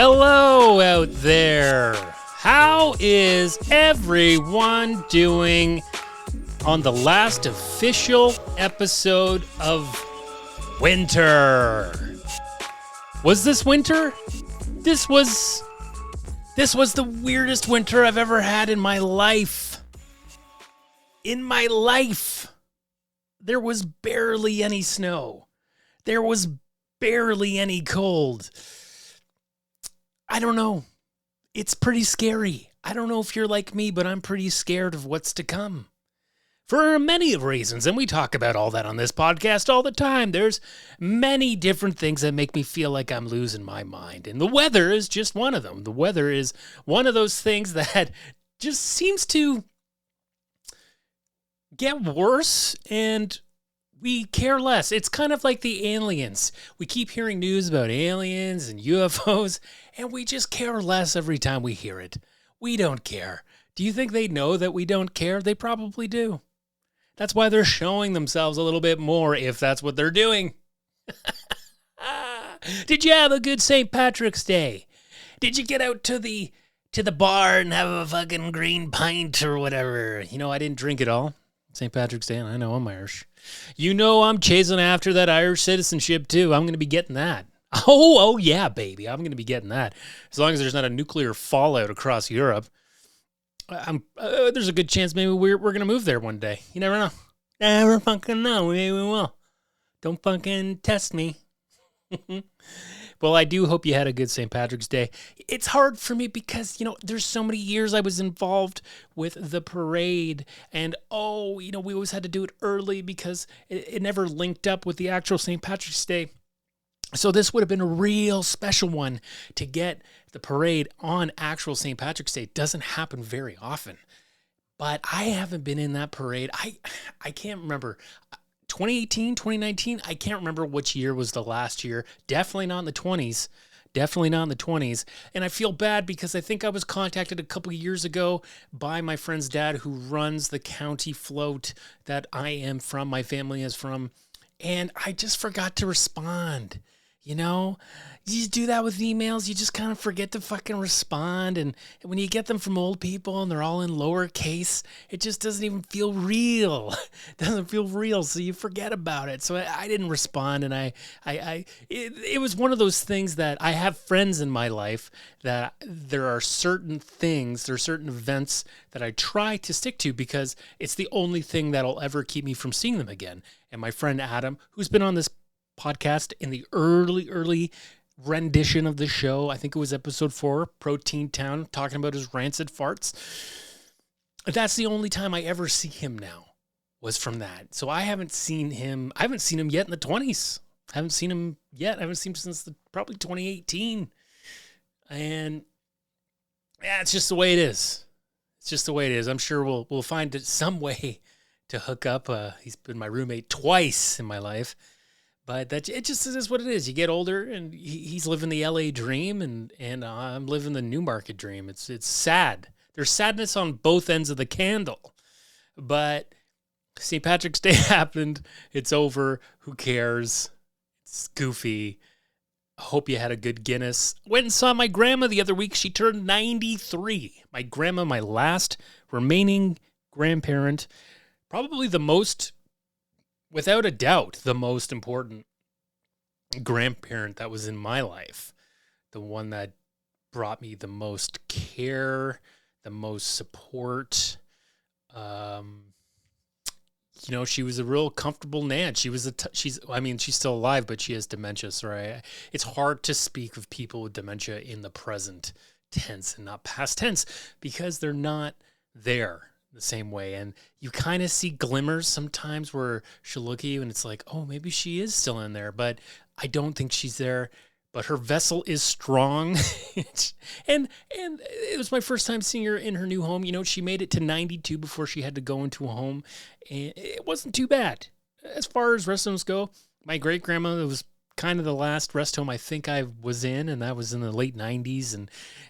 Hello out there. How is everyone doing on the last official episode of winter? Was this winter? This was the weirdest winter I've ever had in my life. In my life, there was barely any snow. There was barely any cold. I don't know. It's pretty scary. I don't know if you're like me, but I'm pretty scared of what's to come. For many reasons, and we talk about all that on this podcast all the time. There's many different things that make me feel like I'm losing my mind. And the weather is just one of them. The weather is one of those things that just seems to get worse, and we care less. It's kind of like the aliens. We keep hearing news about aliens and UFOs, and we just care less every time we hear it. We don't care. Do you think they know that we don't care? They probably do. That's why they're showing themselves a little bit more, if that's what they're doing. Did you have a good St. Patrick's Day? Did you get out to the bar and have a fucking green pint or whatever? You know, I didn't drink it all. St. Patrick's Day, and I know I'm Irish. You know I'm chasing after that Irish citizenship, too. I'm going to be getting that. Oh, yeah, baby. I'm going to be getting that. As long as there's not a nuclear fallout across Europe. There's a good chance maybe we're going to move there one day. You never know. Never fucking know. Maybe we will. Don't fucking test me. Well, I do hope you had a good St. Patrick's Day. It's hard for me because, there's so many years I was involved with the parade. And, we always had to do it early because it never linked up with the actual St. Patrick's Day. So this would have been a real special one to get the parade on actual St. Patrick's Day. It doesn't happen very often. But I haven't been in that parade. I can't remember. 2018, 2019, I can't remember which year was the last year. Definitely not in the 20s. Definitely not in the 20s. And I feel bad because I think I was contacted a couple of years ago by my friend's dad who runs the county float that I am from, my family is from. And I just forgot to respond. You do that with emails. You just kind of forget to fucking respond. And when you get them from old people and they're all in lowercase, it just doesn't even feel real. It doesn't feel real. So you forget about it. So I didn't respond. And it was one of those things that I have friends in my life that there are certain things, there are certain events that I try to stick to because it's the only thing that'll ever keep me from seeing them again. And my friend Adam, who's been on this podcast in the early rendition of the show. I think it was episode 4, Protein Town, talking about his rancid farts. That's the only time I ever see him now was from that. So I haven't seen him yet in the 20s. I haven't seen him yet. I haven't seen him since probably 2018. And yeah, it's just the way it is. It's just the way it is. I'm sure we'll find some way to hook up. He's been my roommate twice in my life. But it just is what it is. You get older, and he's living the LA dream, and I'm living the Newmarket dream. It's sad. There's sadness on both ends of the candle. But St. Patrick's Day happened. It's over. Who cares? It's goofy. I hope you had a good Guinness. Went and saw my grandma the other week. She turned 93. My grandma, my last remaining grandparent, probably the most, without a doubt, the most important grandparent that was in my life. The one that brought me the most care, the most support. She was a real comfortable nan. She's still alive, but she has dementia. So it's hard to speak of people with dementia in the present tense and not past tense because they're not there the same way. And you kind of see glimmers sometimes where she'll look at you and it's like, oh, maybe she is still in there, but I don't think she's there. But her vessel is strong. and it was my first time seeing her in her new home. She made it to 92 before she had to go into a home. And it wasn't too bad. As far as rest homes go, my great-grandmother was kind of the last rest home I think I was in, and that was in the late 90s.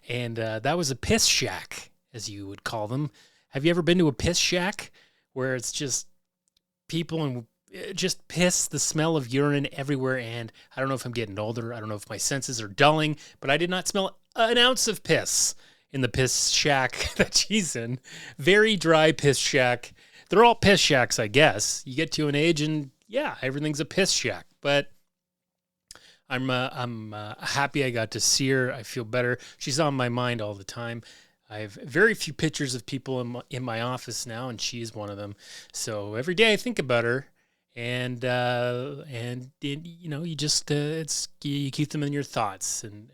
And that was a piss shack, as you would call them. Have you ever been to a piss shack where it's just people just piss, the smell of urine everywhere. And I don't know if I'm getting older. I don't know if my senses are dulling, but I did not smell an ounce of piss in the piss shack that she's in. Very dry piss shack. They're all piss shacks, I guess. You get to an age and yeah, everything's a piss shack. But I'm happy I got to see her. I feel better. She's on my mind all the time. I have very few pictures of people in my office now, and she's one of them. So every day I think about her, and you know, you just you keep them in your thoughts, and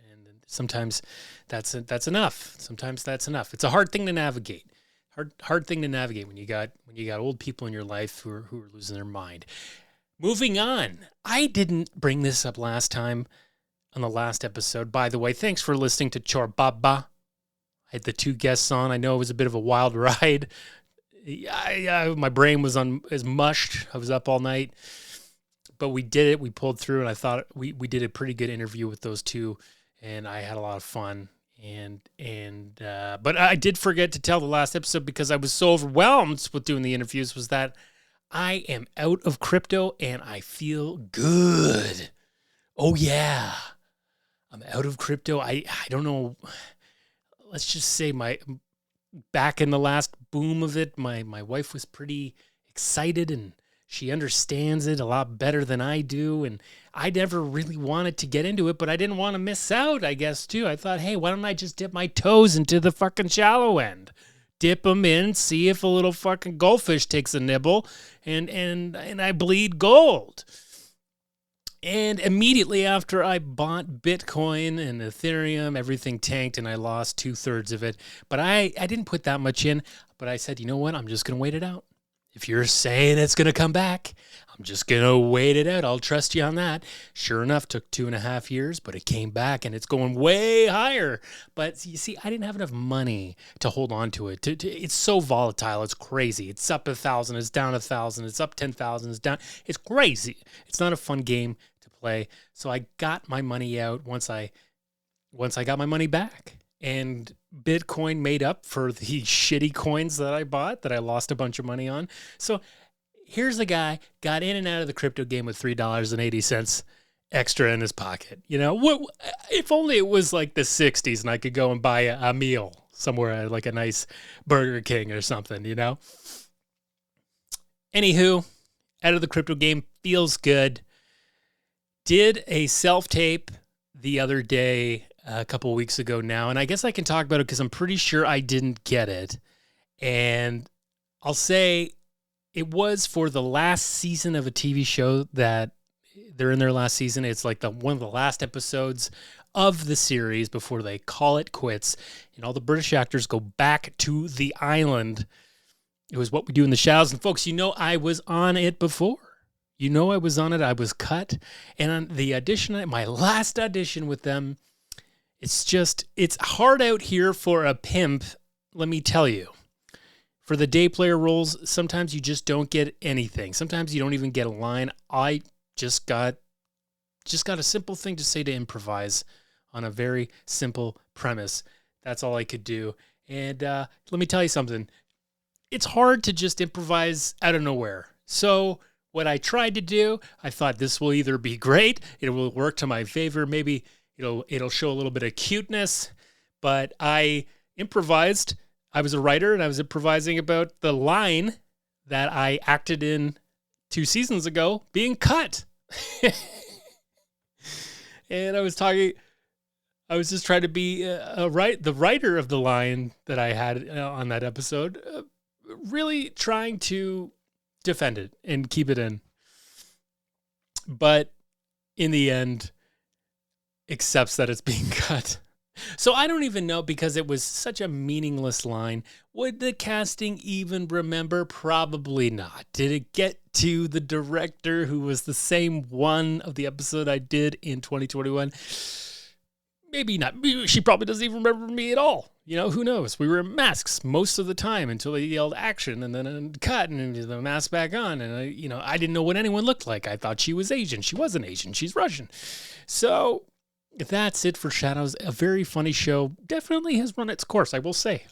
sometimes that's enough. Sometimes that's enough. It's a hard thing to navigate. Hard thing to navigate when you got old people in your life who are losing their mind. Moving on. I didn't bring this up last time on the last episode. By the way, thanks for listening to Chorbaba. I had the 2 guests on. I know it was a bit of a wild ride. My brain was mushed. I was up all night. But we did it. We pulled through, and I thought we did a pretty good interview with those 2, and I had a lot of fun. But I did forget to tell the last episode because I was so overwhelmed with doing the interviews was that I am out of crypto and I feel good. Oh yeah. I'm out of crypto. I don't know. Let's just say back in the last boom of it, my wife was pretty excited and she understands it a lot better than I do. And I never really wanted to get into it, but I didn't want to miss out, I guess, too. I thought, hey, why don't I just dip my toes into the fucking shallow end? Dip them in, see if a little fucking goldfish takes a nibble, and I bleed gold. And immediately after I bought Bitcoin and Ethereum, everything tanked and I lost 2/3 of it. But I didn't put that much in, but I said, you know what? I'm just going to wait it out. If you're saying it's going to come back, I'm just going to wait it out. I'll trust you on that. Sure enough, took 2.5 years, but it came back and it's going way higher. But you see, I didn't have enough money to hold on to it. It's so volatile. It's crazy. It's up 1,000. It's down 1,000. It's up 10,000. It's down. It's crazy. It's not a fun game to play. So I got my money out once I got my money back. And Bitcoin made up for the shitty coins that I bought that I lost a bunch of money on. So here's a guy got in and out of the crypto game with $3.80 extra in his pocket. You know, if only it was like the 60s and I could go and buy a meal somewhere at like a nice Burger King or something, you know? Anywho, out of the crypto game, feels good. Did a self-tape the other day, a couple of weeks ago now, and I guess I can talk about it because I'm pretty sure I didn't get it. And I'll say it was for the last season of a TV show that they're in their last season. It's like one of the last episodes of the series before they call it quits. And all the British actors go back to the island. It was What We Do in the Shadows. And folks, you know I was on it before. You know I was on it. I was cut. And on the audition, my last audition with them, it's hard out here for a pimp, let me tell you. For the day player roles, sometimes you just don't get anything. Sometimes you don't even get a line. I just got a simple thing to say to improvise on a very simple premise. That's all I could do. And let me tell you something. It's hard to just improvise out of nowhere. So what I tried to do, I thought this will either be great, it will work to my favor, maybe it'll show a little bit of cuteness, but I improvised. I was a writer and I was improvising about the line that I acted in 2 seasons ago being cut. And I was just trying to be the writer of the line that I had on that episode, really trying to defend it and keep it in. But in the end, accepts that it's being cut. So I don't even know, because it was such a meaningless line. Would the casting even remember? Probably not. Did it get to the director, who was the same one of the episode I did in 2021? Maybe not. She probably doesn't even remember me at all. You know, who knows? We were in masks most of the time until they yelled action and then cut and the mask back on. And I didn't know what anyone looked like. I thought she was Asian. She wasn't Asian. She's Russian. So that's it for Shadows. A very funny show. Definitely has run its course, I will say.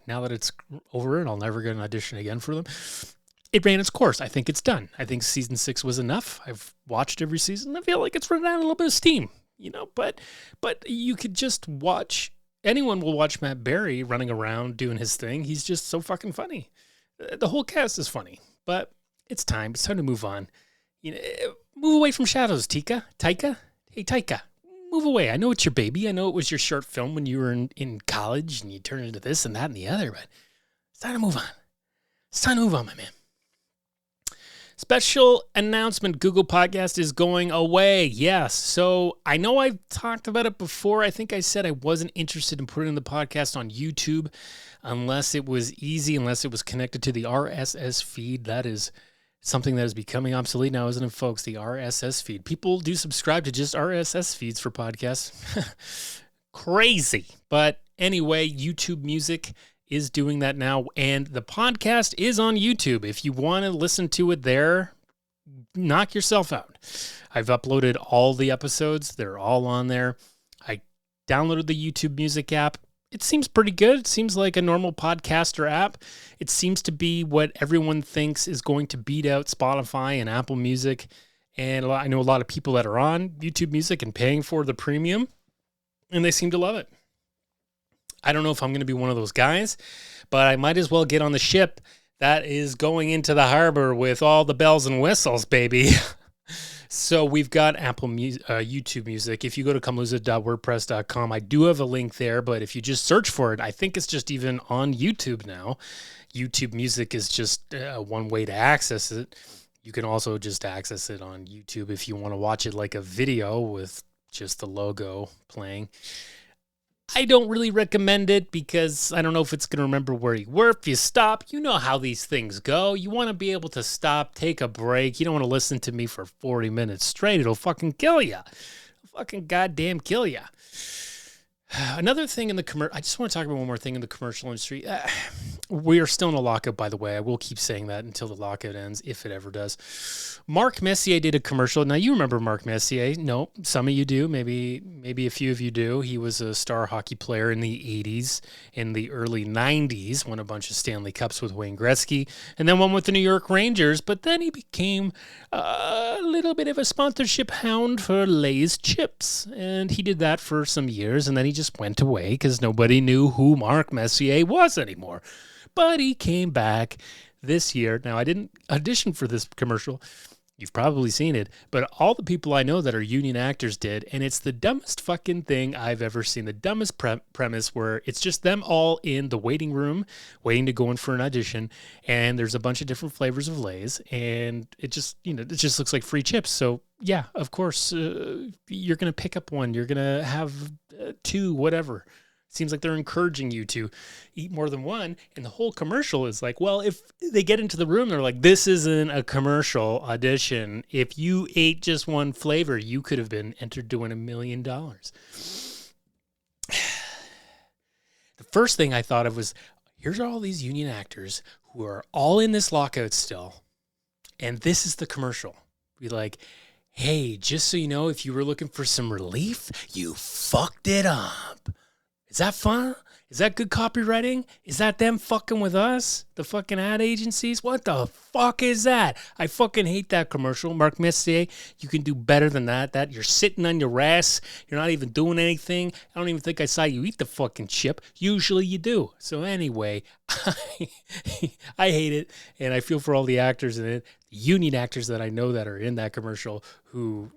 Now that it's over and I'll never get an audition again for them. it ran its course. I think it's done. I think season 6 was enough. I've watched every season. I feel like it's running out a little bit of steam, but you could just watch. Anyone will watch Matt Berry running around doing his thing. He's just so fucking funny. The whole cast is funny, but it's time. It's time to move on. Move away from shadows, Taika. Hey, Taika, move away. I know it's your baby. I know it was your short film when you were in college and you turned into this and that and the other, but it's time to move on. It's time to move on, my man. Special announcement, Google Podcast is going away. Yes. So I know I've talked about it before. I think I said I wasn't interested in putting the podcast on YouTube unless it was easy, unless it was connected to the RSS feed. That is something that is becoming obsolete now, isn't it, folks? The RSS feed. People do subscribe to just RSS feeds for podcasts. Crazy. But anyway, YouTube Music is doing that now, and the podcast is on YouTube. If you want to listen to it there, knock yourself out. I've uploaded all the episodes. They're all on there. I downloaded the YouTube Music app. It seems pretty good. It seems like a normal podcaster app. It seems to be what everyone thinks is going to beat out Spotify and Apple Music. And I know a lot of people that are on YouTube Music and paying for the premium, and they seem to love it. I don't know if I'm going to be one of those guys, but I might as well get on the ship that is going into the harbor with all the bells and whistles, baby. So we've got YouTube Music. If you go to comeloseit.wordpress.com, I do have a link there, but if you just search for it, I think it's just even on YouTube now. YouTube Music is just one way to access it. You can also just access it on YouTube if you want to watch it like a video with just the logo playing. I don't really recommend it because I don't know if it's going to remember where you were. If you stop, you know how these things go. You want to be able to stop, take a break. You don't want to listen to me for 40 minutes straight. It'll fucking kill you. It'll fucking goddamn kill you. Another thing in the commercial, I just want to talk about one more thing in the commercial industry. We are still in a lockout, by the way. I will keep saying that until the lockout ends, if it ever does. Mark Messier did a commercial. Now, you remember Mark Messier. No, some of you do. Maybe a few of you do. He was a star hockey player in the 80s, in the early 90s, won a bunch of Stanley Cups with Wayne Gretzky, and then one with the New York Rangers. But then he became a little bit of a sponsorship hound for Lay's chips. And he did that for some years, and then he just went away because nobody knew who Mark Messier was anymore. But he came back this year. Now, I didn't audition for this commercial. You've probably seen it. But all the people I know that are union actors did, and it's the dumbest fucking thing I've ever seen. The dumbest premise where it's just them all in the waiting room waiting to go in for an audition, and there's a bunch of different flavors of Lay's, and it just looks like free chips. So, yeah, of course, you're going to pick up one. You're going to have two, whatever. Seems like they're encouraging you to eat more than one. And the whole commercial is like, well, if they get into the room, they're like, this isn't a commercial audition. If you ate just one flavor, you could have been entered to win $1 million. The first thing I thought of was, here's all these union actors who are all in this lockout still. And this is the commercial. Be like, hey, just so you know, if you were looking for some relief, you fucked it up. Is that fun? Is that good copywriting? Is that them fucking with us? The fucking ad agencies? What the fuck is that? I fucking hate that commercial. Mark Messier, you can do better than that. That you're sitting on your ass. You're not even doing anything. I don't even think I saw you eat the fucking chip. Usually you do. So anyway, I hate it. And I feel for all the actors in it. The union actors that I know that are in that commercial who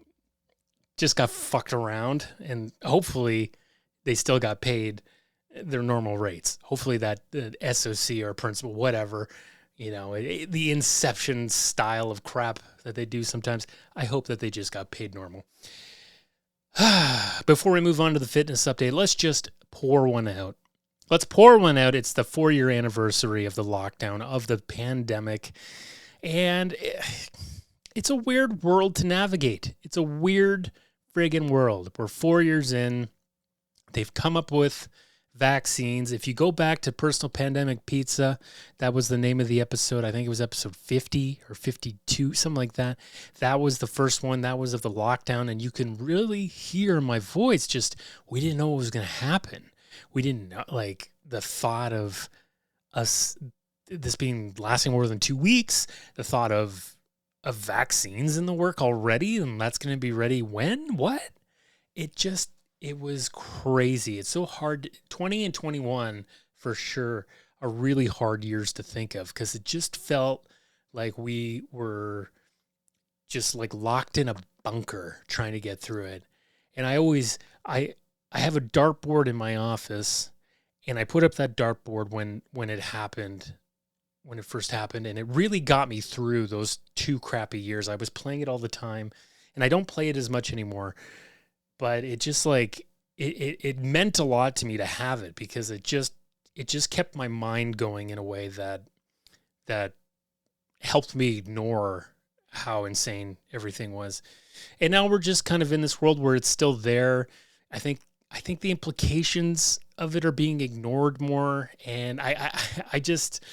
just got fucked around. And hopefully they still got paid their normal rates. Hopefully that SOC or principal, whatever, the Inception style of crap that they do sometimes, I hope that they just got paid normal. Before we move on to the fitness update, let's just pour one out. Let's pour one out. It's the 4-year anniversary of the lockdown, of the pandemic. And it's a weird world to navigate. It's a weird friggin' world. We're 4 years in. They've come up with vaccines. If you go back to Personal Pandemic Pizza, that was the name of the episode. I think it was episode 50 or 52, something like that. That was the first one. That was of the lockdown. And you can really hear my voice. Just, we didn't know what was going to happen. We didn't know, like, the thought of us this being lasting more than 2 weeks, the thought of vaccines in the work already, and that's going to be ready when? What? It was crazy. It's so hard. 20 and 21 for sure are really hard years to think of, because it just felt like we were just like locked in a bunker trying to get through it. And I have a dartboard in my office, and I put up that dartboard when it happened, when it first happened, and it really got me through those 2 crappy years. I was playing it all the time, and I don't play it as much anymore, but it just like, it meant a lot to me to have it, because it just kept my mind going in a way that helped me ignore how insane everything was. And now we're just kind of in this world where it's still there. I think the implications of it are being ignored more. And I just,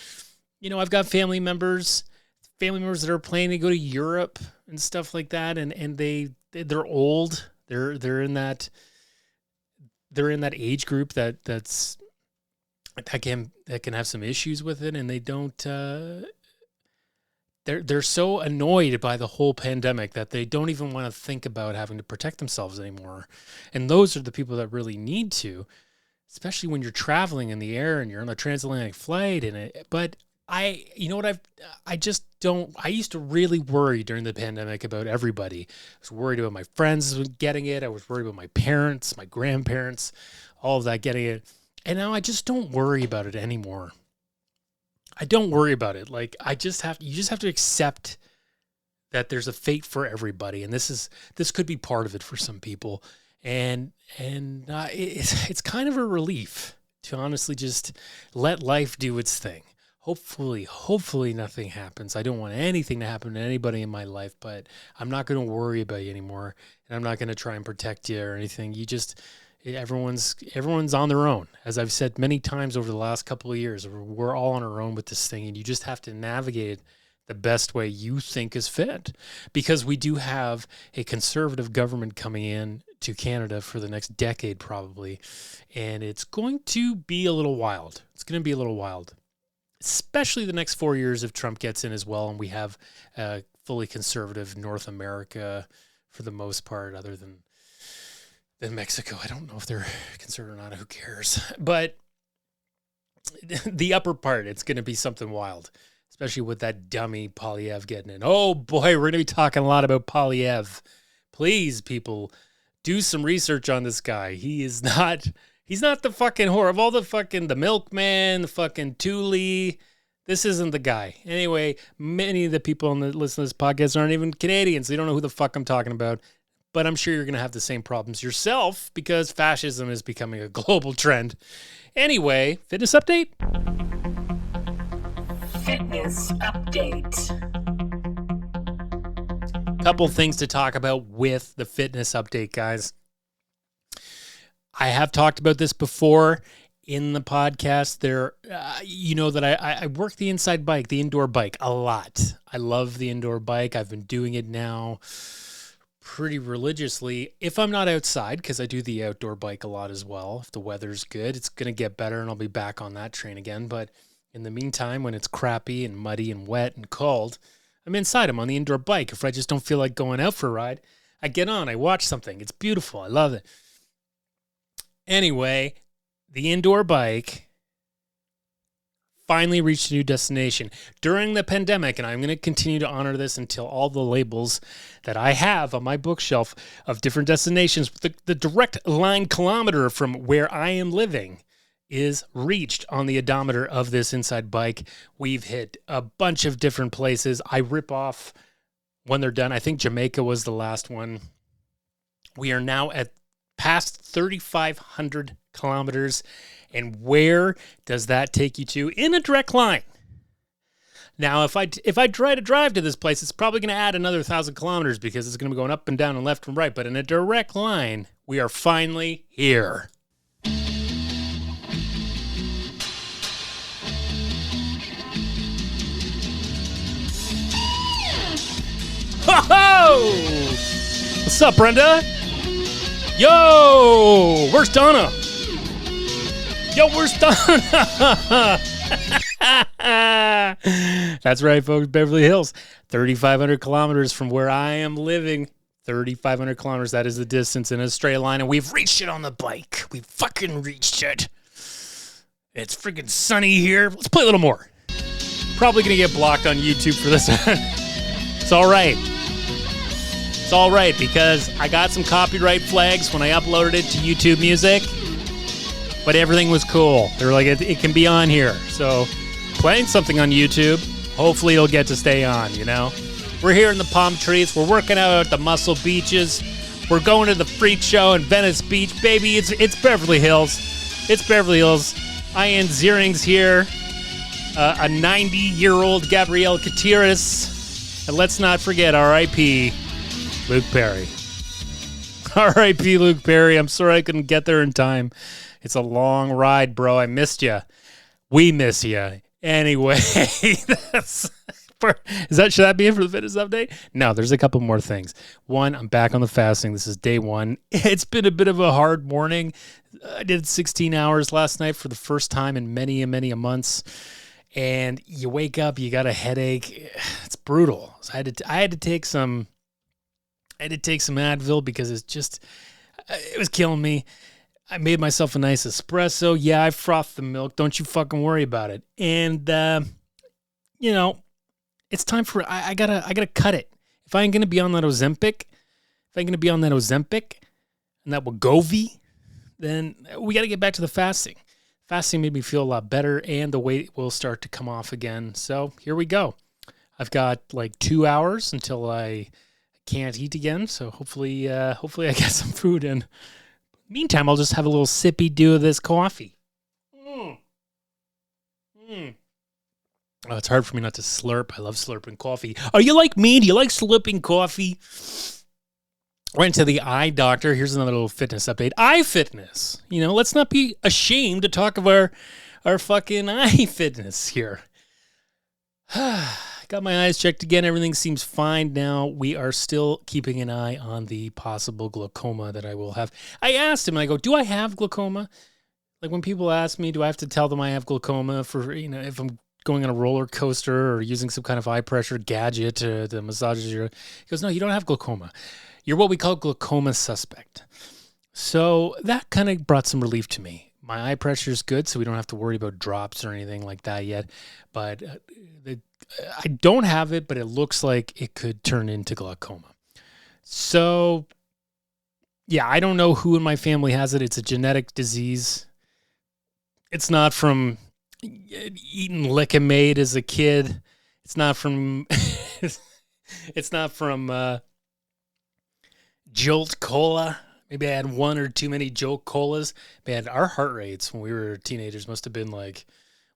I've got family members that are planning to go to Europe and stuff like that. And they're old. They're in that age group that can have some issues with it. And they don't, they're so annoyed by the whole pandemic that they don't even want to think about having to protect themselves anymore. And those are the people that really need to, especially when you're traveling in the air and you're on a transatlantic flight. But I used to really worry during the pandemic about everybody. I was worried about my friends getting it. I was worried about my parents, my grandparents, all of that getting it. And now I just don't worry about it anymore. I don't worry about it. Like, you just have to accept that there's a fate for everybody. And this could be part of it for some people. And it's kind of a relief to honestly just let life do its thing. Hopefully nothing happens. I don't want anything to happen to anybody in my life, but I'm not going to worry about you anymore. And I'm not going to try and protect you or anything. Everyone's on their own. As I've said many times over the last couple of years, we're all on our own with this thing, and you just have to navigate it the best way you think is fit, because we do have a conservative government coming in to Canada for the next decade probably, and it's going to be a little wild. It's going to be a little wild, especially the next 4 years if Trump gets in as well, and we have a fully conservative North America for the most part, other than Mexico. I don't know if they're conservative or not. Who cares? But the upper part, it's going to be something wild, especially with that dummy Poilievre getting in. Oh boy, we're going to be talking a lot about Poilievre. Please, people, do some research on this guy. He's not the fucking whore of all the milkman, the fucking Thule. This isn't the guy. Anyway, many of the people on the listen to this podcast aren't even Canadians. They don't know who the fuck I'm talking about. But I'm sure you're going to have the same problems yourself, because fascism is becoming a global trend. Anyway, fitness update. Fitness update. Couple things to talk about with the fitness update, guys. I have talked about this before in the podcast. That I work the inside bike, the indoor bike, a lot. I love the indoor bike. I've been doing it now pretty religiously if I'm not outside, because I do the outdoor bike a lot as well. If the weather's good, it's going to get better and I'll be back on that train again. But in the meantime, when it's crappy and muddy and wet and cold, I'm inside. I'm on the indoor bike. If I just don't feel like going out for a ride, I get on, I watch something. It's beautiful. I love it. Anyway, the indoor bike finally reached a new destination during the pandemic, and I'm going to continue to honor this until all the labels that I have on my bookshelf of different destinations, the direct line kilometer from where I am living, is reached on the odometer of this inside bike. We've hit a bunch of different places. I rip off when they're done. I think Jamaica was the last one. We are now at past 3,500 kilometers. And where does that take you to? In a direct line. Now, if I try to drive to this place, it's probably going to add another 1,000 kilometers, because it's going to be going up and down and left and right. But in a direct line, we are finally here. Ho-ho! What's up, Brenda? Yo! Where's Donna? Yo, where's Donna? That's right, folks. Beverly Hills, 3,500 kilometers from where I am living. 3,500 kilometers. That is the distance in a straight line, and we've reached it on the bike. We fucking reached it. It's freaking sunny here. Let's play a little more. Probably going to get blocked on YouTube for this. It's all right. It's all right, because I got some copyright flags when I uploaded it to YouTube Music, but everything was cool. They were like, it can be on here. So playing something on YouTube, hopefully it'll get to stay on, you know? We're here in the palm trees. We're working out at the Muscle Beaches. We're going to the freak show in Venice Beach. Baby, it's Beverly Hills. It's Beverly Hills. Ian Ziering's here. A 90-year-old Gabrielle Gutierrez. And let's not forget R.I.P. Luke Perry. R.I.P. Luke Perry. I'm sorry I couldn't get there in time. It's a long ride, bro. I missed you. We miss you. Anyway, should that be it for the fitness update? No, there's a couple more things. One, I'm back on the fasting. This is day one. It's been a bit of a hard morning. I did 16 hours last night for the first time in many months. And you wake up, you got a headache. It's brutal. So I had to take some Advil because it was killing me. I made myself a nice espresso. Yeah, I frothed the milk. Don't you fucking worry about it. And it's time for I gotta cut it. If I ain't gonna be on that Ozempic, and that Wegovy, then we gotta get back to the fasting. Fasting made me feel a lot better, and the weight will start to come off again. So here we go. I've got like 2 hours until I can't eat again. So hopefully I get some food in. Meantime, I'll just have a little sippy do of this coffee. Oh, it's hard for me not to slurp. I love slurping coffee. Are you like me? Do you like slurping coffee? Went to the eye doctor. Here's another little fitness update. Eye fitness. Let's not be ashamed to talk of our fucking eye fitness here. Got my eyes checked again. Everything seems fine now. We are still keeping an eye on the possible glaucoma that I will have. I asked him, I go, do I have glaucoma? Like when people ask me, do I have to tell them I have glaucoma for, if I'm going on a roller coaster or using some kind of eye pressure gadget to massage your... He goes, no, you don't have glaucoma. You're what we call glaucoma suspect. So that kind of brought some relief to me. My eye pressure is good, so we don't have to worry about drops or anything like that yet. But I don't have it, but it looks like it could turn into glaucoma. So, yeah, I don't know who in my family has it. It's a genetic disease. It's not from eating Lickamade as a kid. It's not from... it's not from Jolt Cola. Maybe I had one or too many Jolt Colas. Man, our heart rates when we were teenagers must have been like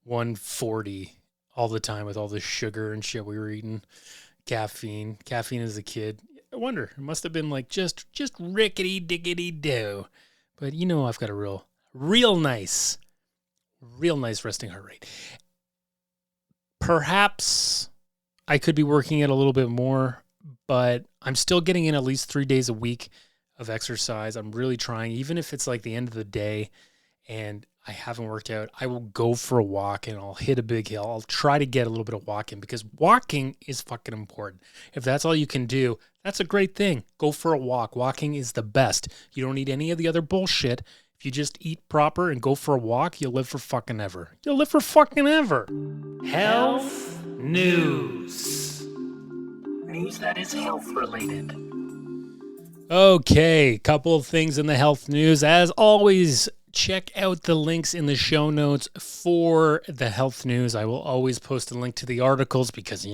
140 all the time with all the sugar and shit we were eating. Caffeine as a kid. I wonder, it must have been like just rickety dickety do. But I've got a real nice resting heart rate. Perhaps I could be working it a little bit more, but I'm still getting in at least 3 days a week of exercise. I'm really trying, even if it's like the end of the day and I haven't worked out, I will go for a walk and I'll hit a big hill. I'll try to get a little bit of walking because walking is fucking important. If that's all you can do, that's a great thing. Go for a walk. Walking is the best. You don't need any of the other bullshit. If you just eat proper and go for a walk, you'll live for fucking ever. You'll live for fucking ever. Health news. News that is health related. Okay, couple of things in the health news. As always, check out the links in the show notes for the health news. I will always post a link to the articles because,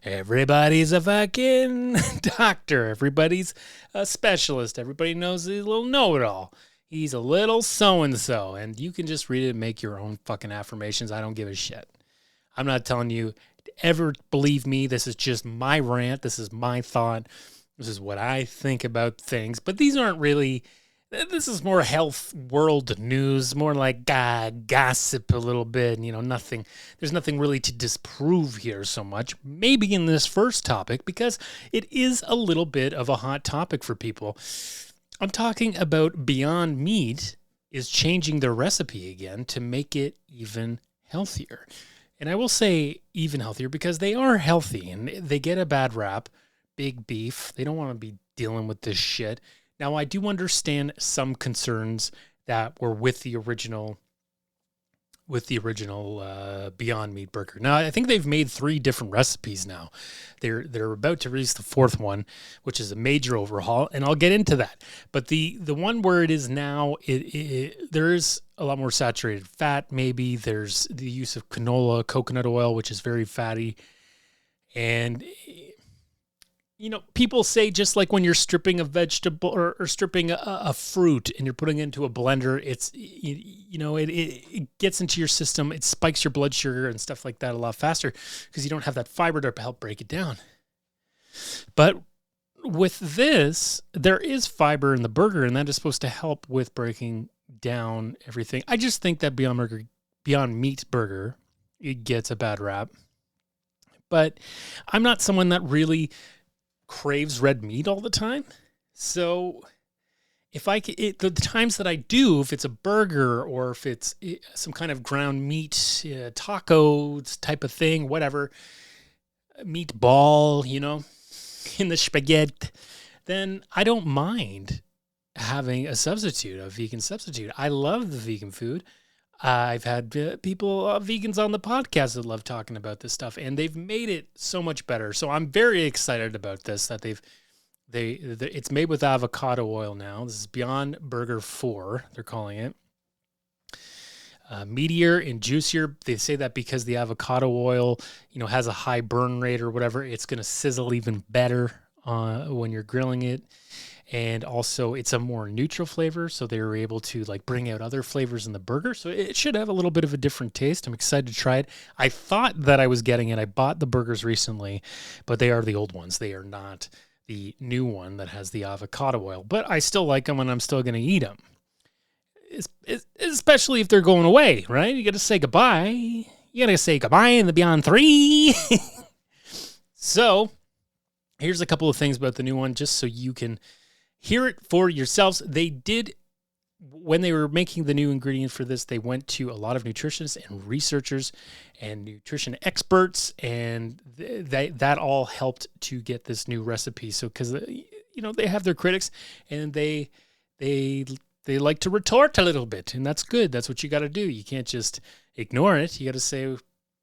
everybody's a fucking doctor. Everybody's a specialist. Everybody knows he's a little know-it-all. He's a little so-and-so, and you can just read it and make your own fucking affirmations. I don't give a shit. I'm not telling you to ever believe me. This is just my rant. This is my thought. This is what I think about things. But these aren't really... This is more health world news, more like gossip a little bit. Nothing. There's nothing really to disprove here so much. Maybe in this first topic, because it is a little bit of a hot topic for people. I'm talking about Beyond Meat is changing their recipe again to make it even healthier. And I will say even healthier because they are healthy and they get a bad rap. Big beef. They don't want to be dealing with this shit. Now, I do understand some concerns that were with the original Beyond Meat burger. Now, I think they've made 3 different recipes now. They're about to release the 4th one, which is a major overhaul, and I'll get into that. But the one where it is now, there is a lot more saturated fat. Maybe there's the use of canola, coconut oil, which is very fatty, and people say just like when you're stripping a vegetable or stripping a fruit and you're putting it into a blender, it gets into your system. It spikes your blood sugar and stuff like that a lot faster because you don't have that fiber to help break it down. But with this, there is fiber in the burger, and that is supposed to help with breaking down everything. I just think that Beyond Meat burger, it gets a bad rap. But I'm not someone that really craves red meat all the time. So if the times that I do, if it's a burger or if it's some kind of ground meat, tacos type of thing, whatever, meatball, in the spaghetti, then I don't mind having a vegan substitute. I love the vegan food. I've had vegans on the podcast that love talking about this stuff, and they've made it so much better. So I'm very excited about this, that it's made with avocado oil now. This is Beyond Burger 4, they're calling it. Meatier and juicier. They say that because the avocado oil, has a high burn rate or whatever, it's going to sizzle even better when you're grilling it. And also it's a more neutral flavor, so they were able to bring out other flavors in the burger. So it should have a little bit of a different taste. I'm excited to try it. I thought that I was getting it. I bought the burgers recently, but they are the old ones. They are not the new one that has the avocado oil. But I still like them, and I'm still going to eat them. Especially if they're going away, right? You got to say goodbye. You got to say goodbye in the Beyond 3. So here's a couple of things about the new one, just so you can hear it for yourselves. They did, when they were making the new ingredient for this, they went to a lot of nutritionists and researchers and nutrition experts, and that all helped to get this new recipe. So, because they have their critics, and they like to retort a little bit, and that's good. That's what you got to do. You can't just ignore it. You got to say,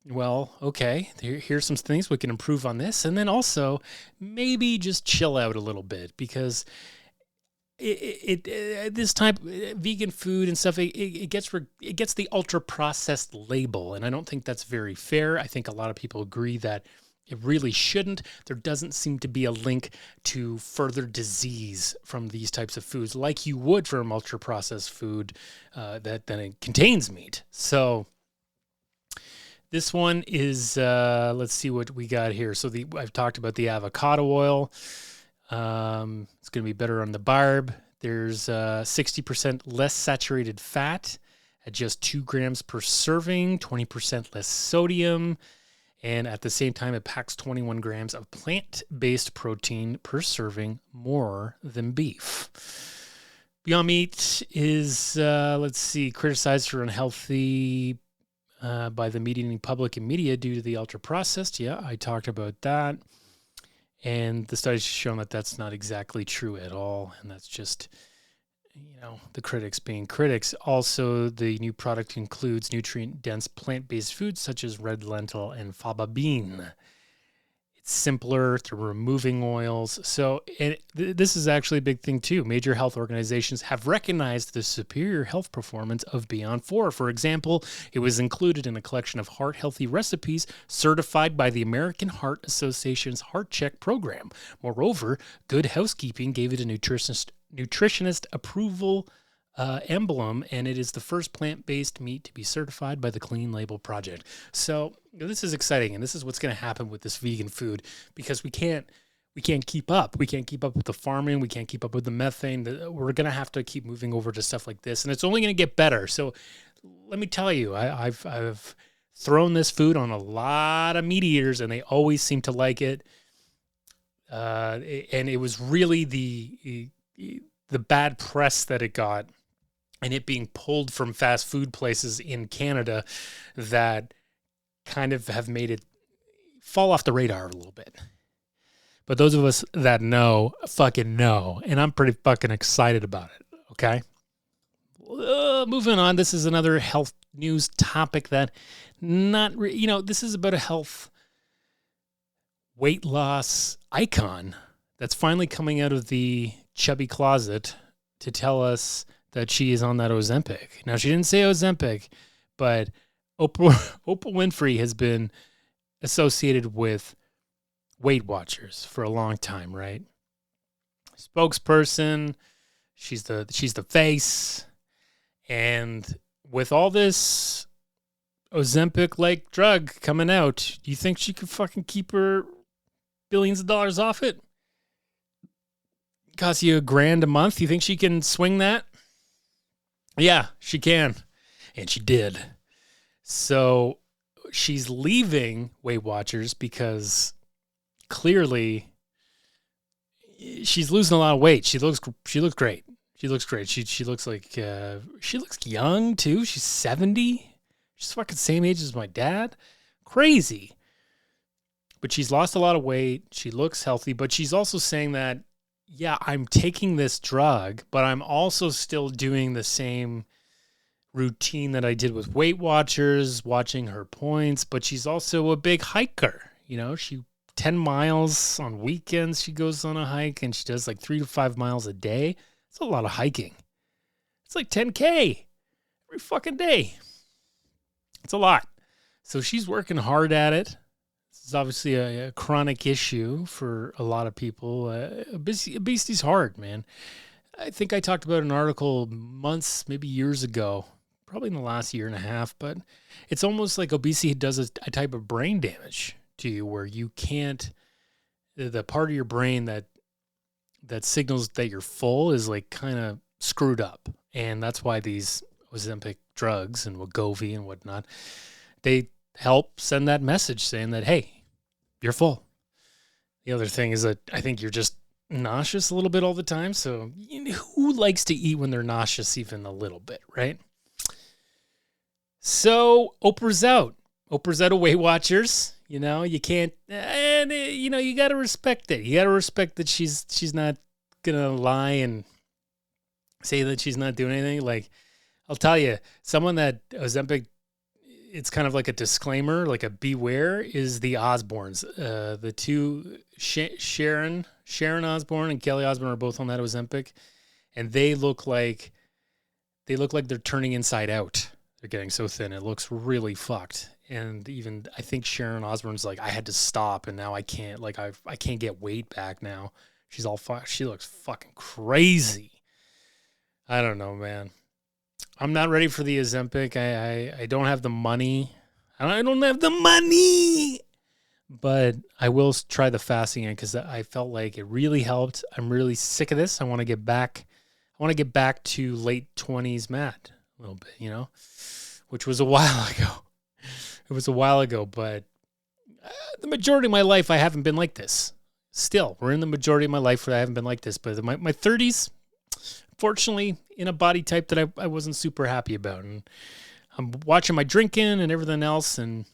well, okay, here's some things we can improve on this, and then also maybe just chill out a little bit, because this type vegan food and stuff, it gets the ultra processed label, and I don't think that's very fair. I think a lot of people agree that it really shouldn't. There doesn't seem to be a link to further disease from these types of foods, like you would from ultra processed food that then it contains meat. So this one is let's see what we got here. So I've talked about the avocado oil. It's going to be better on the barb. There's 60% less saturated fat at just 2 grams per serving, 20% less sodium, and at the same time, it packs 21 grams of plant-based protein per serving, more than beef. Beyond Meat is, criticized for unhealthy by the meat-eating public and media due to the ultra-processed. Yeah, I talked about that. And the studies have shown that that's not exactly true at all. And that's just, the critics being critics. Also, the new product includes nutrient-dense plant-based foods such as red lentil and faba bean. It's simpler, they're removing oils. So this is actually a big thing too. Major health organizations have recognized the superior health performance of Beyond 4. For example, it was included in a collection of heart-healthy recipes certified by the American Heart Association's Heart Check program. Moreover, Good Housekeeping gave it a nutritionist approval emblem, and it is the first plant-based meat to be certified by the Clean Label Project. So this is exciting, and this is what's going to happen with this vegan food, because we can't keep up. We can't keep up with the farming. We can't keep up with the methane. We're going to have to keep moving over to stuff like this, and it's only going to get better. So let me tell you, I've thrown this food on a lot of meat eaters, and they always seem to like it. And it was really the bad press that it got, and it being pulled from fast food places in Canada, that kind of have made it fall off the radar a little bit. But those of us that know, fucking know. And I'm pretty fucking excited about it, okay? Moving on, this is another health news topic that this is about a health weight loss icon that's finally coming out of the chubby closet to tell us that she is on that Ozempic. Now, she didn't say Ozempic, but Oprah Winfrey has been associated with Weight Watchers for a long time, right? Spokesperson, she's the face, and with all this Ozempic-like drug coming out, do you think she could fucking keep her billions of dollars off it? Cost you $1,000 a month. You think she can swing that? Yeah, she can. And she did. So she's leaving Weight Watchers because clearly she's losing a lot of weight. She looks great. She looks great. She looks like she looks young too. She's 70. She's fucking same age as my dad. Crazy. But she's lost a lot of weight. She looks healthy, but she's also saying that, yeah, I'm taking this drug, but I'm also still doing the same routine that I did with Weight Watchers, watching her points, but she's also a big hiker. She 10 miles on weekends, she goes on a hike, and she does like 3 to 5 miles a day. It's a lot of hiking. It's like 10K every fucking day. It's a lot. So she's working hard at it. This is obviously a chronic issue for a lot of people. Obesity's hard, man. I think I talked about an article months, maybe years ago, probably in the last year and a half, but it's almost like obesity does a type of brain damage to you where you can't, the part of your brain that signals that you're full is like kind of screwed up. And that's why these Ozempic drugs and Wegovy and whatnot, they help send that message saying that, hey, you're full. The other thing is that I think you're just nauseous a little bit all the time. So who likes to eat when they're nauseous even a little bit, right? So Oprah's out. Oprah's out of Weight Watchers. You can't, and you got to respect it. You got to respect that she's not going to lie and say that she's not doing anything. Like, I'll tell you, someone that Ozempic, it's kind of like a disclaimer, like a beware, is the Osbournes. The two, Sharon Osbourne and Kelly Osbourne, are both on that Ozempic, and they look like they're turning inside out. They're getting so thin. It looks really fucked. And even I think Sharon Osbourne's like, I had to stop, and now I can't. Like, I can't get weight back now. She's all fucked. She looks fucking crazy. I don't know, man. I'm not ready for the Ozempic. I don't have the money. I don't have the money. But I will try the fasting again because I felt like it really helped. I'm really sick of this. I want to get back. I want to get back to late 20s Matt a little bit, which was a while ago. It was a while ago, but the majority of my life, I haven't been like this. Still, we're in the majority of my life where I haven't been like this. But my 30s, fortunately, in a body type that I wasn't super happy about. And I'm watching my drinking and everything else, and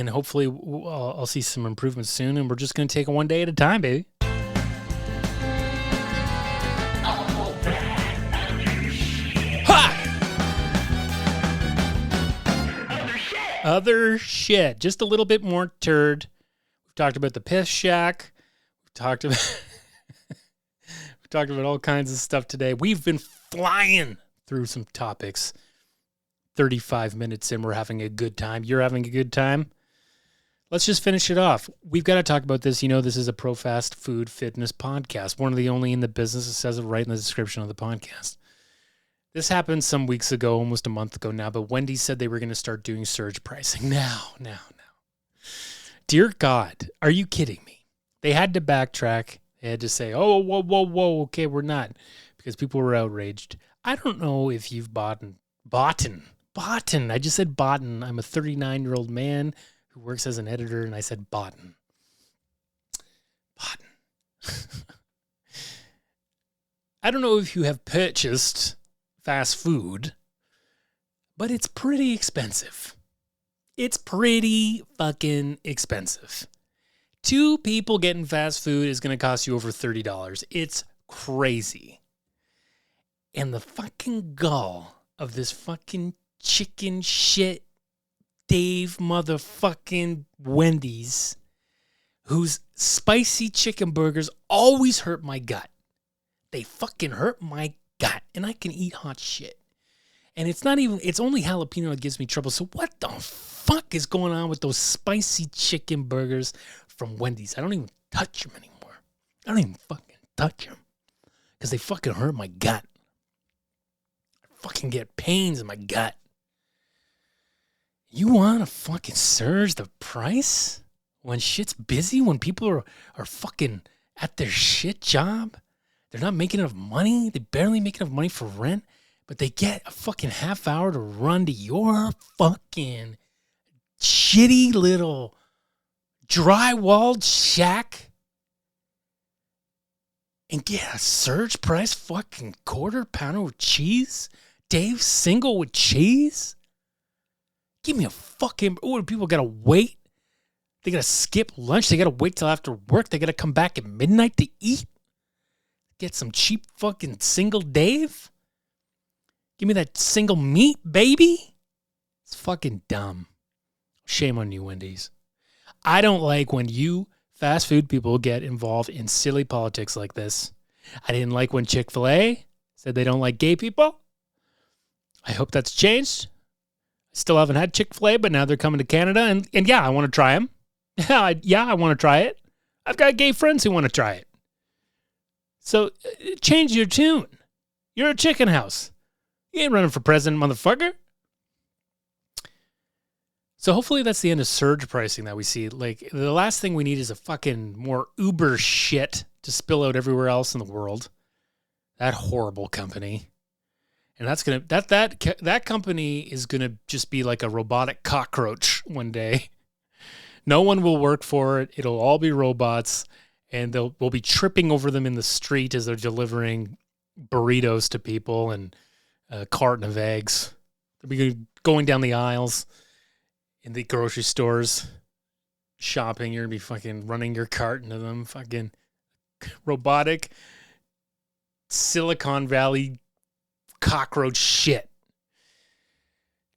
hopefully I'll see some improvements soon. And we're just going to take it one day at a time, baby. Other shit. Just a little bit more turd. We've talked about the Piss Shack. We've talked about all kinds of stuff today. We've been flying through some topics. 35 minutes in, we're having a good time. You're having a good time? Let's just finish it off. We've got to talk about this. This is a pro fast food fitness podcast. One of the only in the business that says it right in the description of the podcast. This happened some weeks ago, almost a month ago now, but Wendy's said they were going to start doing surge pricing. Now. Dear God, are you kidding me? They had to backtrack. They had to say, oh, whoa, okay, we're not, because people were outraged. I don't know if you've bought. I just said bought. I'm a 39-year-old man who works as an editor, and I said bought. I don't know if you have purchased fast food, but it's pretty expensive. It's pretty fucking expensive. 2 people getting fast food is going to cost you over $30. It's crazy. And the fucking gall of this fucking chicken shit Dave motherfucking Wendy's, whose spicy chicken burgers always hurt my gut. They fucking hurt my gut, and I can eat hot shit. And it's only jalapeno that gives me trouble. So what the fuck is going on with those spicy chicken burgers from Wendy's? I don't even touch them anymore. I don't even fucking touch them because they fucking hurt my gut. I fucking get pains in my gut. You want to fucking surge the price when shit's busy, when people are fucking at their shit job? They're not making enough money. They barely make enough money for rent, but they get a fucking half hour to run to your fucking shitty little drywalled shack and get a surge price fucking quarter pounder with cheese? Dave single with cheese? Give me a fucking... Oh, people gotta wait? They gotta skip lunch? They gotta wait till after work? They gotta come back at midnight to eat? Get some cheap fucking single Dave? Give me that single meat, baby? It's fucking dumb. Shame on you, Wendy's. I don't like when you fast food people get involved in silly politics like this. I didn't like when Chick-fil-A said they don't like gay people. I hope that's changed. I still haven't had Chick-fil-A, but now they're coming to Canada. And yeah, I want to try them. I want to try it. I've got gay friends who want to try it. So change your tune. You're a chicken house. You ain't running for president, motherfucker. So hopefully that's the end of surge pricing that we see. Like, the last thing we need is a fucking more Uber shit to spill out everywhere else in the world. That horrible company. And that's gonna that company is gonna just be like a robotic cockroach one day. No one will work for it. It'll all be robots, and we'll be tripping over them in the street as they're delivering burritos to people and a carton of eggs. They'll be going down the aisles in the grocery stores, shopping. You're gonna be fucking running your cart into them. Fucking robotic Silicon Valley cockroach shit.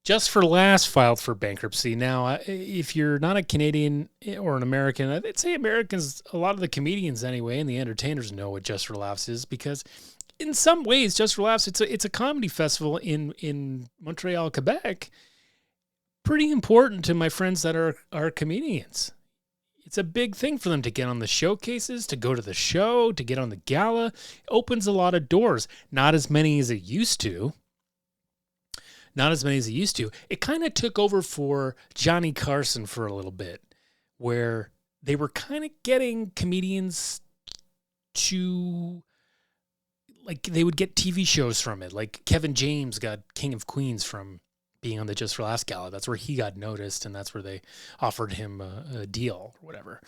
Just for Laughs filed for bankruptcy. Now, if you're not a Canadian or an American, I'd say Americans, a lot of the comedians anyway, and the entertainers know what Just for Laughs is, because in some ways, Just for Laughs, it's a comedy festival in Montreal, Quebec. Pretty important to my friends that are comedians. It's a big thing for them to get on the showcases, to go to the show, to get on the gala. It opens a lot of doors. Not as many as it used to. It kind of took over for Johnny Carson for a little bit, where they were kind of getting comedians to, like, they would get TV shows from it. Like Kevin James got King of Queens from being on the Just for Laughs gala. That's where he got noticed, and that's where they offered him a deal or whatever.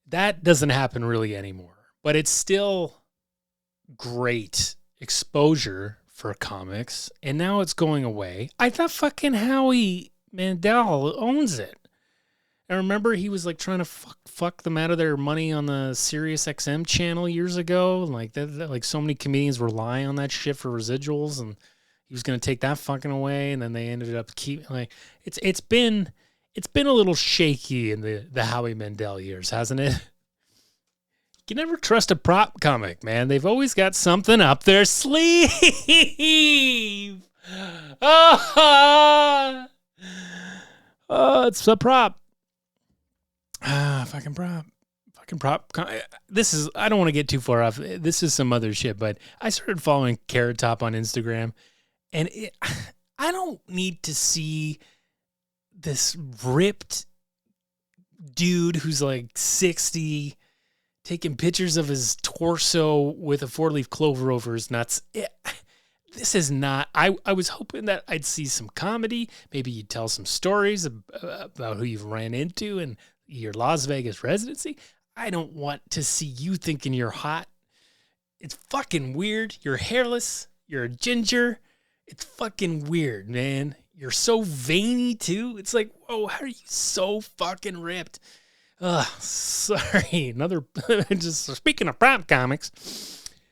That doesn't happen really anymore, but it's still great exposure for comics, and now it's going away. I thought fucking Howie Mandel owns it. I remember he was like trying to fuck them out of their money on the Sirius XM channel years ago. Like that, like so many comedians rely on that shit for residuals, and he was going to take that fucking away, and then they ended up it's been a little shaky in the Howie Mandel years, hasn't it? You can never trust a prop comic, man. They've always got something up their sleeve. Oh, it's a prop. Fucking prop. This is, I don't want to get too far off. This is some other shit, but I started following Carrot Top on Instagram. And I don't need to see this ripped dude who's like 60 taking pictures of his torso with a 4-leaf clover over his nuts. This is not... I was hoping that I'd see some comedy. Maybe you'd tell some stories about who you've ran into in your Las Vegas residency. I don't want to see you thinking you're hot. It's fucking weird. You're hairless. You're a ginger. It's fucking weird, man. You're so veiny too. It's like, whoa, how are you so fucking ripped? Sorry. Another, just speaking of prop comics.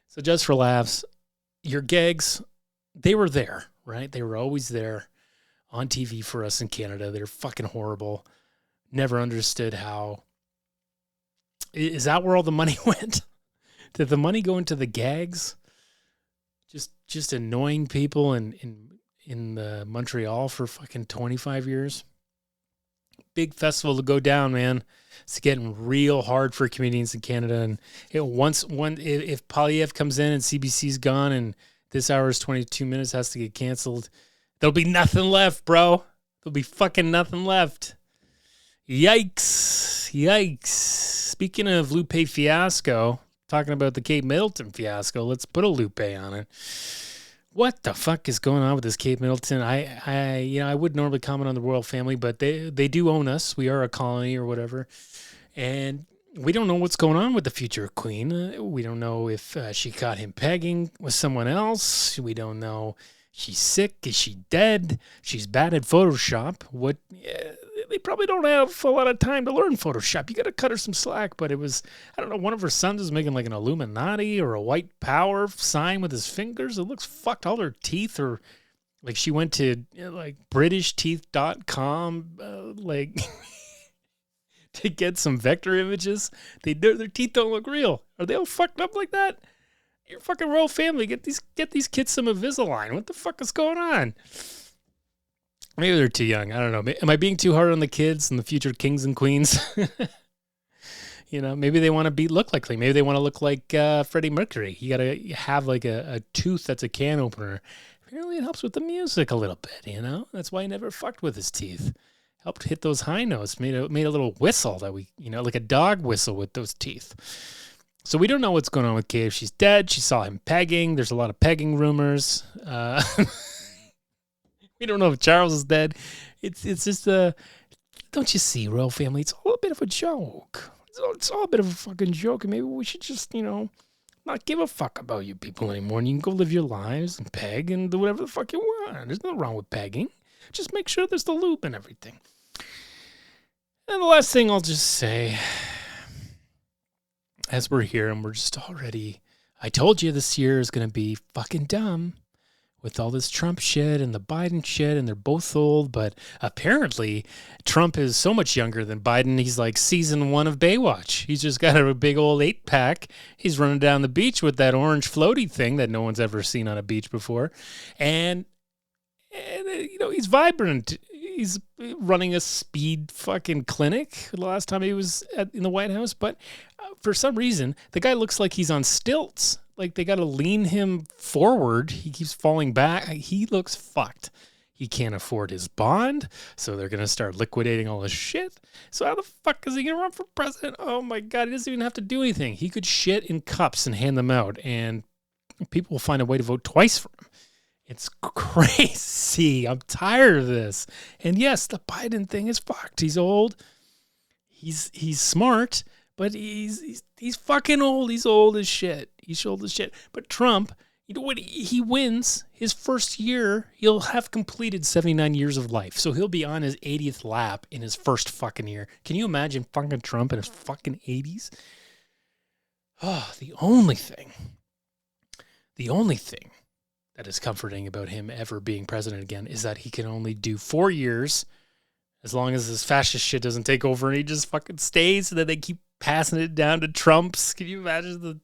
So just for laughs, your gags, they were there, right? They were always there on TV for us in Canada. They're fucking horrible. Never understood how. Is that where all the money went? Did the money go into the gags? Just annoying people in Montreal for fucking 25 years. Big festival to go down, man. It's getting real hard for comedians in Canada. And if Polyev comes in and CBC's gone and this hour's 22 minutes has to get canceled, there'll be nothing left, bro. There'll be fucking nothing left. Yikes. Speaking of Lupe fiasco, talking about the Kate Middleton fiasco, let's put a Lupe on it. What the fuck is going on with this Kate Middleton? I would normally comment on the royal family, but they do own us. We are a colony or whatever. And we don't know what's going on with the future queen. We don't know if she caught him pegging with someone else. We don't know. She's sick. Is she dead? She's bad at Photoshop. They probably don't have a lot of time to learn Photoshop. You got to cut her some slack. But it was, I don't know, one of her sons is making like an Illuminati or a white power sign with his fingers. It looks fucked. All her teeth are like she went to like BritishTeeth.com like to get some vector images. Their teeth don't look real. Are they all fucked up like that? Your fucking royal family, get these kids some Invisalign. What the fuck is going on? Maybe they're too young. I don't know. Am I being too hard on the kids and the future kings and queens? Maybe they want to look like Maybe they want to look like Freddie Mercury. You got to have like a tooth that's a can opener. Apparently it helps with the music a little bit, That's why he never fucked with his teeth. Helped hit those high notes. Made a little whistle that like a dog whistle with those teeth. So we don't know what's going on with Kate. If she's dead, she saw him pegging. There's a lot of pegging rumors. We don't know if Charles is dead. It's just don't you see, royal family? It's all a bit of a joke. It's all a bit of a fucking joke, and maybe we should just, not give a fuck about you people anymore, and you can go live your lives and peg and do whatever the fuck you want. There's nothing wrong with pegging. Just make sure there's the lube and everything. And the last thing I'll just say, as we're here and we're just already, I told you this year is going to be fucking dumb. With all this Trump shit and the Biden shit, and they're both old, but apparently Trump is so much younger than Biden. He's like season 1 of Baywatch. He's just got a big old 8-pack. He's running down the beach with that orange floaty thing that no one's ever seen on a beach before. And he's vibrant. He's running a speed fucking clinic the last time he was in the White House. But for some reason, the guy looks like he's on stilts. Like they got to lean him forward. He keeps falling back. He looks fucked. He can't afford his bond, so they're going to start liquidating all his shit. So how the fuck is he going to run for president? Oh my God, he doesn't even have to do anything. He could shit in cups and hand them out, and people will find a way to vote twice for him. It's crazy. I'm tired of this. And yes, the Biden thing is fucked. He's old. He's smart, but he's fucking old. He's old as shit. He's old as shit. But Trump, when he wins his first year, he'll have completed 79 years of life. So he'll be on his 80th lap in his first fucking year. Can you imagine fucking Trump in his fucking 80s? Oh, the only thing that is comforting about him ever being president again is that he can only do 4 years as long as this fascist shit doesn't take over and he just fucking stays, so that they keep passing it down to Trumps. Can you imagine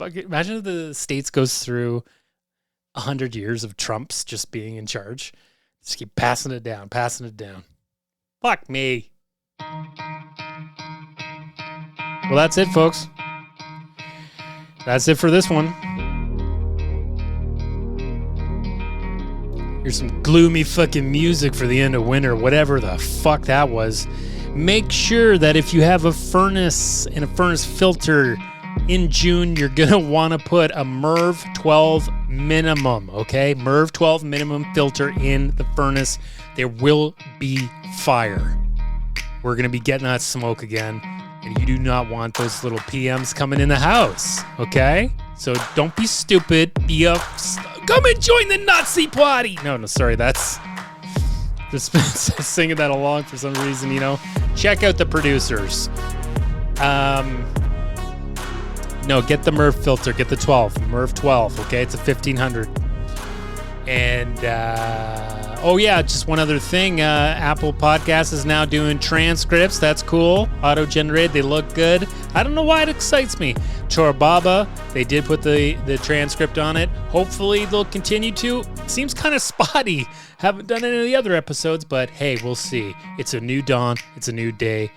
imagine if the States goes through 100 years of Trumps just being in charge? Just keep passing it down. Fuck me. Well, that's it, folks. That's it for this one. Here's some gloomy fucking music for the end of winter, whatever the fuck that was. Make sure that if you have a furnace and a furnace filter in June, you're going to want to put a MERV 12 minimum, okay? MERV 12 minimum filter in the furnace. There will be fire. We're going to be getting that smoke again, and you do not want those little PMs coming in the house, okay? So don't be stupid. Come and join the Nazi party. No, sorry, that's Just singing that along for some reason, you know. Check out the producers. No, get the Merv filter. Get the 12. Merv 12, okay? It's a 1500. And, oh yeah, just one other thing. Apple Podcasts is now doing transcripts. That's cool. Auto-generated. They look good. I don't know why it excites me. Chorababa, they did put the transcript on it. Hopefully they'll continue to. Seems kind of spotty. Haven't done any of the other episodes, but hey, we'll see. It's a new dawn. It's a new day.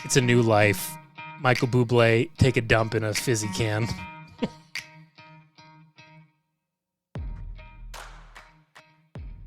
It's a new life. Michael Bublé, take a dump in a fizzy can.